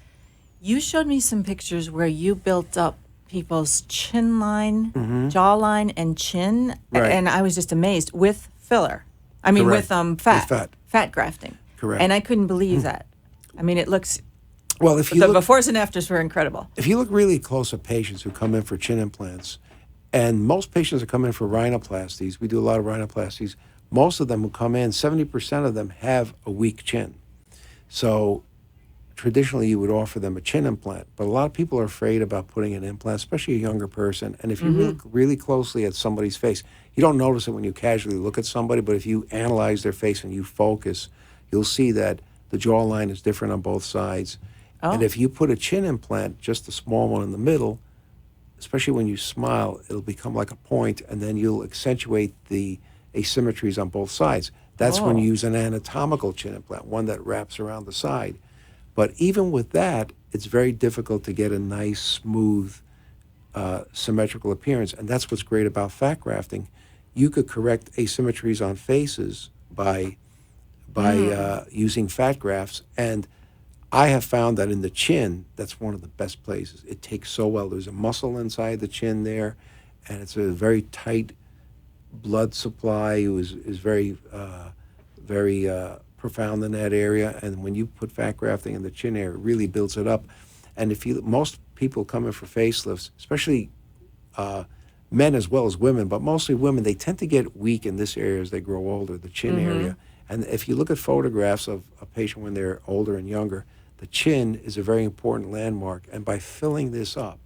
You showed me some pictures where you built up people's chin line, jawline, and chin, Right. and I was just amazed with filler. I mean, Correct. with fat, With fat grafting. Correct. And I couldn't believe that. I mean, it looks. Well, if you The look, befores and afters were incredible. if you look really close at patients who come in for chin implants, and most patients that come in for rhinoplasties, we do a lot of rhinoplasties. Most of them who come in, 70% of them have a weak chin. So traditionally you would offer them a chin implant, but a lot of people are afraid about putting an implant, especially a younger person. And if you look really closely at somebody's face, you don't notice it when you casually look at somebody, but if you analyze their face and you focus, you'll see that the jawline is different on both sides. And if you put a chin implant, just a small one in the middle, especially when you smile, it'll become like a point, and then you'll accentuate the asymmetries on both sides. That's when you use an anatomical chin implant, one that wraps around the side. But even with that, it's very difficult to get a nice, smooth, symmetrical appearance. And that's what's great about fat grafting. You could correct asymmetries on faces by using fat grafts. And I have found that in the chin, that's one of the best places. It takes so well. There's a muscle inside the chin there, and it's a very tight blood supply. It is very profound in that area. And when you put fat grafting in the chin area, it really builds it up. And most people come in for facelifts, especially men as well as women, but mostly women, they tend to get weak in this area as they grow older, the chin area. And if you look at photographs of a patient when they're older and younger, the chin is a very important landmark. And by filling this up,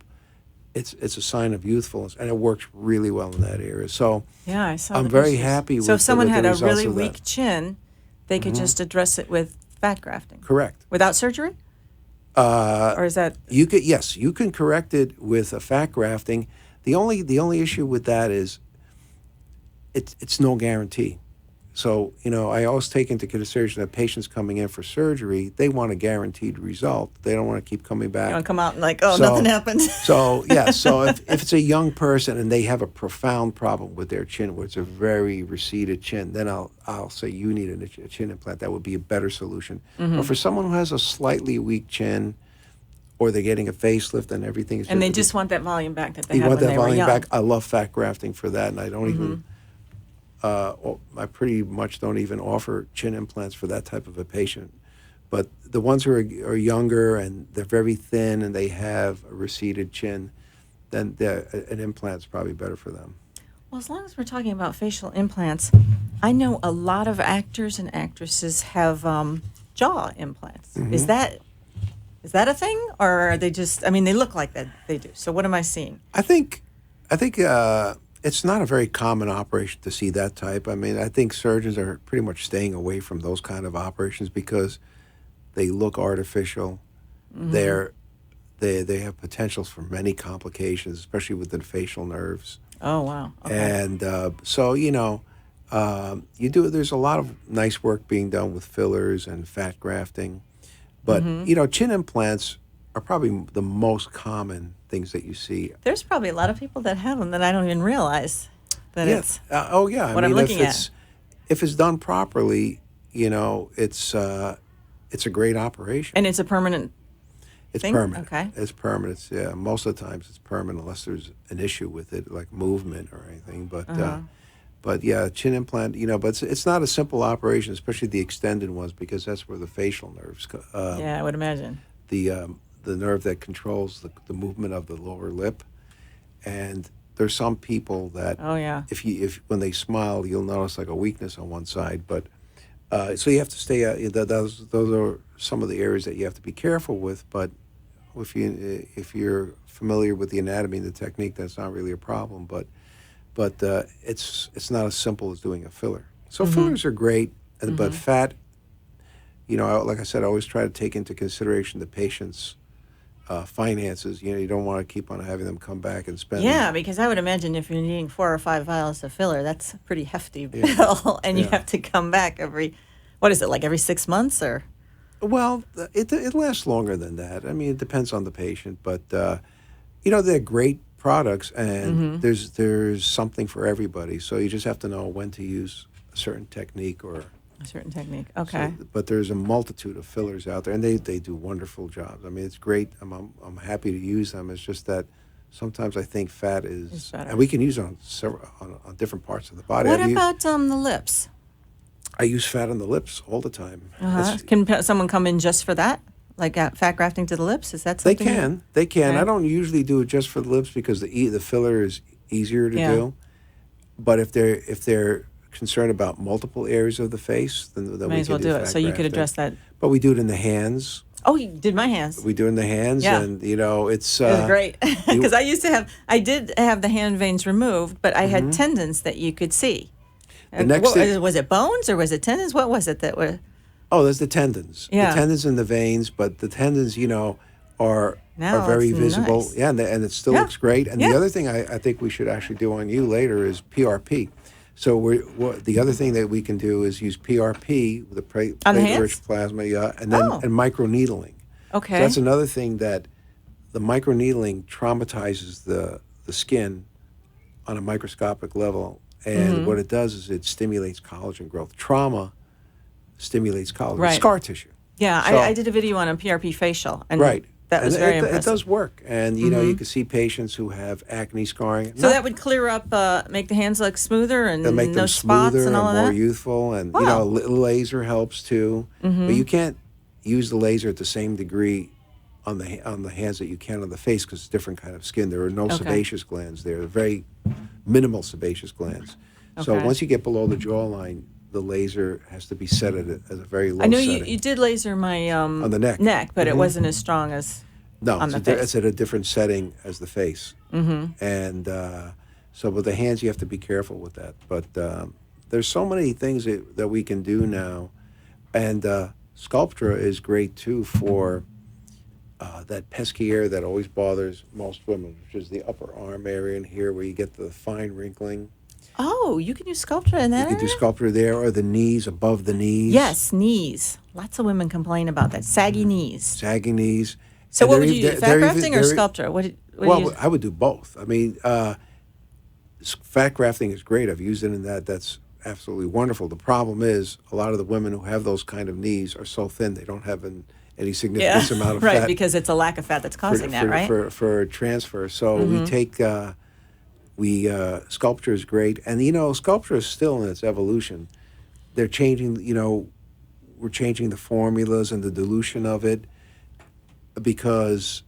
it's a sign of youthfulness, and it works really well in that area. So Yeah, I saw. I'm the very pictures. happy with So if someone with had the a results really of that. weak chin, they could just address it with fat grafting. Correct. Without surgery? Or is that? You can correct it with a fat grafting. The only issue with that is it's no guarantee. So, I always take into consideration that patients coming in for surgery, they want a guaranteed result. They don't want to keep coming back. You don't come out and nothing happened. So if it's a young person and they have a profound problem with their chin, where it's a very receded chin, then I'll say you need a chin implant. That would be a better solution. But for someone who has a slightly weak chin, or they're getting a facelift and everything is And they just want that volume back that they had want when that they were volume young. back. I love fat grafting for that, and I don't even. I pretty much don't even offer chin implants for that type of a patient. But the ones who are younger and they're very thin and they have a receded chin, then an implant's probably better for them. Well, as long as we're talking about facial implants, I know a lot of actors and actresses have jaw implants. Is that a thing, or are they just? I mean, they look like that. They do. So what am I seeing? I think it's not a very common operation to see that type. I mean, I think surgeons are pretty much staying away from those kind of operations because they look artificial. They have potentials for many complications, especially with the facial nerves. Oh wow. Okay. And there's a lot of nice work being done with fillers and fat grafting. But, chin implants are probably the most common things that you see. There's probably a lot of people that have them that I don't even realize that it's. What I'm looking at. If it's done properly, it's a great operation. And it's a permanent. It's thing? permanent. Okay. It's permanent. Yeah, most of the times it's permanent unless there's an issue with it, like movement or anything. But yeah, chin implant. But it's not a simple operation, especially the extended ones, because that's where the facial nerves. Yeah, I would imagine. The nerve that controls the movement of the lower lip, and there's some people that if when they smile, you'll notice like a weakness on one side. But so you have to stay. Those are some of the areas that you have to be careful with. But if you're familiar with the anatomy and the technique, that's not really a problem. But it's not as simple as doing a filler. So fillers are great, but fat. Like I said, I always try to take into consideration the patient's finances. You don't want to keep on having them come back and spend. Yeah, because I would imagine if you're needing 4 or 5 vials of filler, that's a pretty hefty bill, and you have to come back every 6 months or? Well, it lasts longer than that. I mean, it depends on the patient, but they're great products, and there's something for everybody. So you just have to know when to use a certain technique or A certain technique. Okay. So, but there's a multitude of fillers out there, and they do wonderful jobs. I mean, it's great. I'm happy to use them. It's just that sometimes I think fat It's is, better. and we can use it on several on different parts of the body. What about the lips? I use fat on the lips all the time. Can someone come in just for that? Like fat grafting to the lips? Is that They something? can. They can. Okay. I don't usually do it just for the lips because the filler is easier to Yeah. do. But if they're concerned about multiple areas of the face, then Might we as well can do it. fat So you could grafting. address that. But we do it in the hands. Oh, you did my hands. We do it in the hands, Yeah. and it's It was great because I did have the hand veins removed, but I had tendons that you could see. The next What- thing- was it bones or was it tendons? What was it that were? Oh, there's the tendons. Yeah. The tendons and the veins, but the tendons, are Now very it's visible. nice. Yeah, and it still Yeah. looks great. And Yeah. the other thing I think we should actually do on you later is PRP. So the other thing that we can do is use PRP, the On the hands? platelet-rich plasma, and then Oh. and microneedling. Okay. So that's another thing that the microneedling traumatizes the skin on a microscopic level. And Mm-hmm. what it does is it stimulates collagen growth. Trauma stimulates collagen, Right. scar tissue. Yeah, So- I did a video on a PRP facial, and Right. that was And very it impressive. Mm-hmm. does work. And, you can see patients who have acne scarring. So that would clear up, make the hands look smoother and It'll make no them spots smoother and all and of more that. youthful. And, Wow. laser helps too. Mm-hmm. But you can't use the laser at the same degree on the hands that you can on the face because it's different kind of skin. There are no Okay. sebaceous glands there. They're very minimal sebaceous glands. So Okay. once you get below the jawline, the laser has to be set at a very low I know setting. you did laser my On the neck. Mm-hmm. but it wasn't as strong as No, on the it's, face. it's at a different setting as the face. Mm-hmm. And so with the hands, you have to be careful with that. But there's so many things that we can do now. And Sculptra is great, too, for that pesky area that always bothers most women, which is the upper arm area in here where you get the fine wrinkling. Oh, you can use sculpture in that You can do area? Sculptra there or the knees, above the knees. Yes, knees. Lots of women complain about that. Saggy knees. Sagging knees. So And what they're would you ev- do? they're Fat even- grafting or they're- sculpture? What do Well, you I would do both. I mean, fat grafting is great. I've used it in that. That's absolutely wonderful. The problem is a lot of the women who have those kind of knees are so thin they don't have any significant amount of right, fat because it's a lack of fat that's causing that, right? for transfer. So we take Sculpture is great, and Sculpture is still in its evolution. They're changing. We're changing the formulas and the dilution of it because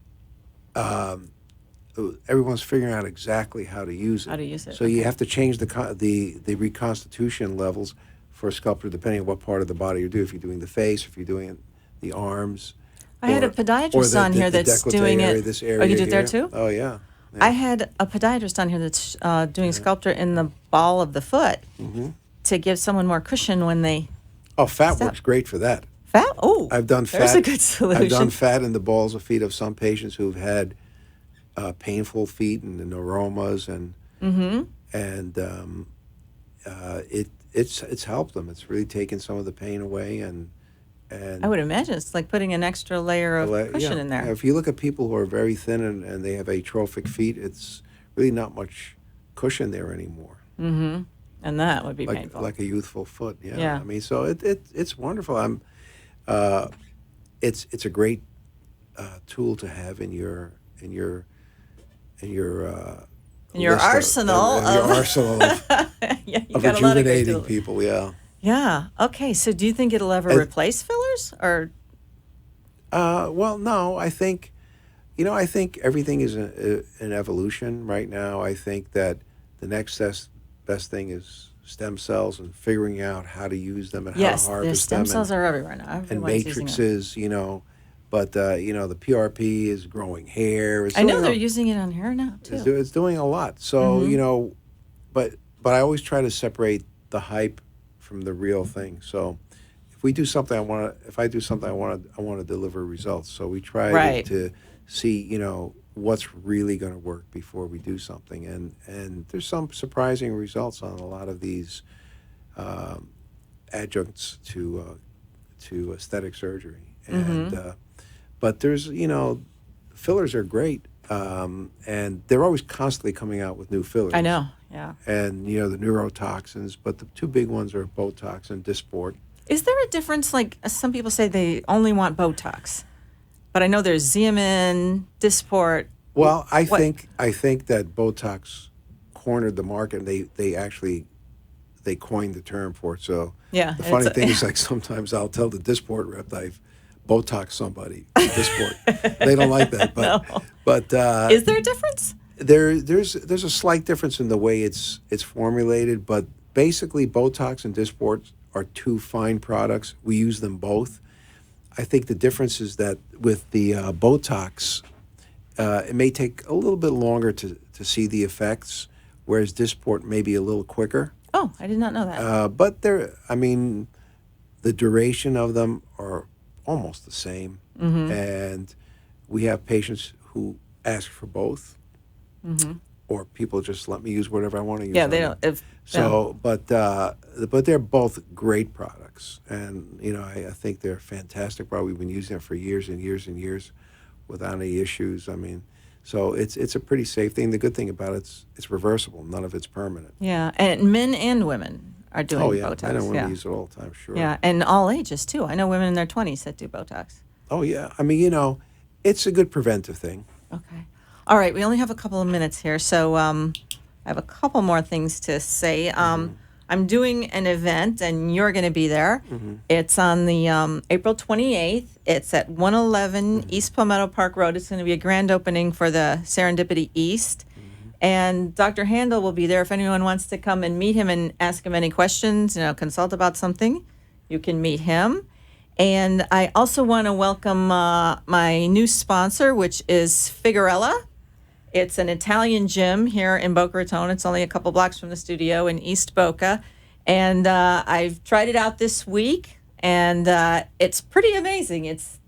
everyone's figuring out exactly how to use it. How to use it, So you have to change the reconstitution levels for Sculpture depending on what part of the body you do. If you're doing the face, if you're doing the arms. I had a podiatrist on here that's décolleté doing area, it. This Oh, area you did there here. too? Oh yeah. I had a podiatrist on here that's doing sculpture in the ball of the foot to give someone more cushion when they Oh, fat Step. works great for that. fat. Oh, I've done fat. There's a good solution. I've done fat in the balls of feet of some patients who've had painful feet and the neuromas it's helped them. It's really taken some of the pain away and I would imagine it's like putting an extra layer of cushion yeah. in there. Yeah, if you look at people who are very thin and they have atrophic feet, it's really not much cushion there anymore. And that would be Like painful. like a youthful foot. Yeah. Yeah. I mean, so it's wonderful. It's a great tool to have in your arsenal of arsenal of, yeah, you of got a lot of great rejuvenating tools. people. Yeah. Yeah. Okay. So, do you think it'll ever And- replace fillers, or Well, no. I think everything is an evolution right now. I think that the next best thing is stem cells and figuring out how to use them and yes, how to the harvest stem them. cells are everywhere now. and Everyone's using them. matrices, but the PRP is growing hair. It's I know doing they're a- using it on hair now too. it's doing a lot. So Mm-hmm. but I always try to separate the hype from the real thing. So if I do something, I want to deliver results. So we try Right. to see what's really going to work before we do something. And there's some surprising results on a lot of these adjuncts to aesthetic surgery. And but there's fillers are great, and they're always constantly coming out with new fillers. I know. Yeah. And the neurotoxins, but the two big ones are Botox and Dysport. Is there a difference? Like some people say they only want Botox, but I know there's Xeomin, Dysport. Well, I think that Botox cornered the market. And they coined the term for it. So Yeah, the funny thing is, like, sometimes I'll tell the Dysport rep that I've Botox somebody with Dysport. They don't like that, but No. but Is there a difference? there's a slight difference in the way it's formulated, but basically Botox and Dysport are two fine products. We use them both. I think the difference is that with the Botox, it may take a little bit longer to see the effects, whereas Dysport may be a little quicker. Oh, I did not know that. But the duration of them are almost the same, and we have patients who ask for both, or people just let me use whatever I want to use. Yeah, they don't. But they're both great products, and I think they're fantastic. Probably we've been using them for years and years and years, without any issues. I mean, so it's a pretty safe thing. The good thing about it's reversible. None of it's permanent. Yeah, and men and women are doing Oh yeah, Botox. men and women use it all the time. Sure. Yeah, and all ages too. I know women in their 20s that do Botox. Oh yeah. I mean, it's a good preventive thing. Okay. All right, we only have a couple of minutes here, so I have a couple more things to say. I'm doing an event, and you're going to be there. It's on the April 28th. It's at 111 East Palmetto Park Road. It's going to be a grand opening for the Serendipity East. And Dr. Handel will be there. If anyone wants to come and meet him and ask him any questions, consult about something, you can meet him. And I also want to welcome my new sponsor, which is Figurella. It's an Italian gym here in Boca Raton. It's only a couple blocks from the studio in East Boca. And I've tried it out this week, and it's pretty amazing. It's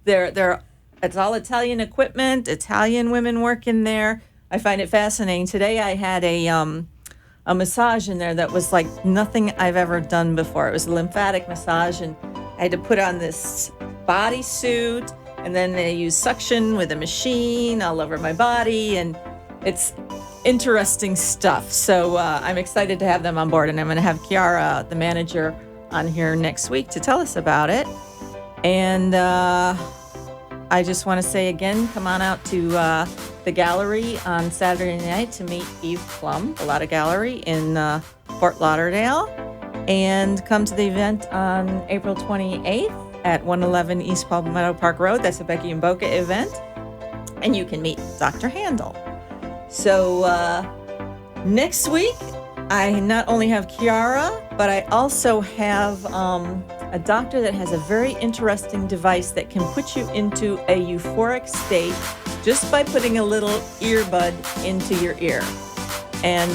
all Italian equipment, Italian women work in there. I find it fascinating. Today I had a massage in there that was like nothing I've ever done before. It was a lymphatic massage, and I had to put on this bodysuit, and then they use suction with a machine all over my body, and it's interesting stuff. So I'm excited to have them on board, and I'm going to have Chiara, the manager, on here next week to tell us about it. And I just want to say again, come on out to the gallery on Saturday night to meet Eve Plum, the Lotta Gallery in Fort Lauderdale, and come to the event on April 28th at 111 East Palmetto Park Road. That's a Becky and Boca event, and you can meet Dr. Handel. So next week, I not only have Chiara, but I also have a doctor that has a very interesting device that can put you into a euphoric state just by putting a little earbud into your ear. And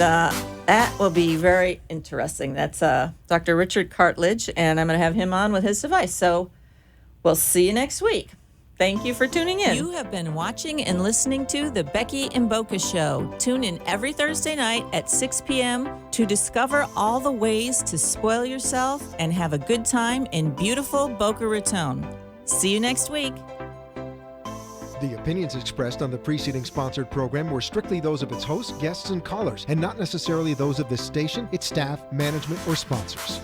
that will be very interesting. That's Dr. Richard Cartledge, and I'm going to have him on with his device. So we'll see you next week. Thank you for tuning in. You have been watching and listening to The Becky and Boca Show. Tune in every Thursday night at 6 p.m. to discover all the ways to spoil yourself and have a good time in beautiful Boca Raton. See you next week. The opinions expressed on the preceding sponsored program were strictly those of its hosts, guests, and callers, and not necessarily those of this station, its staff, management, or sponsors.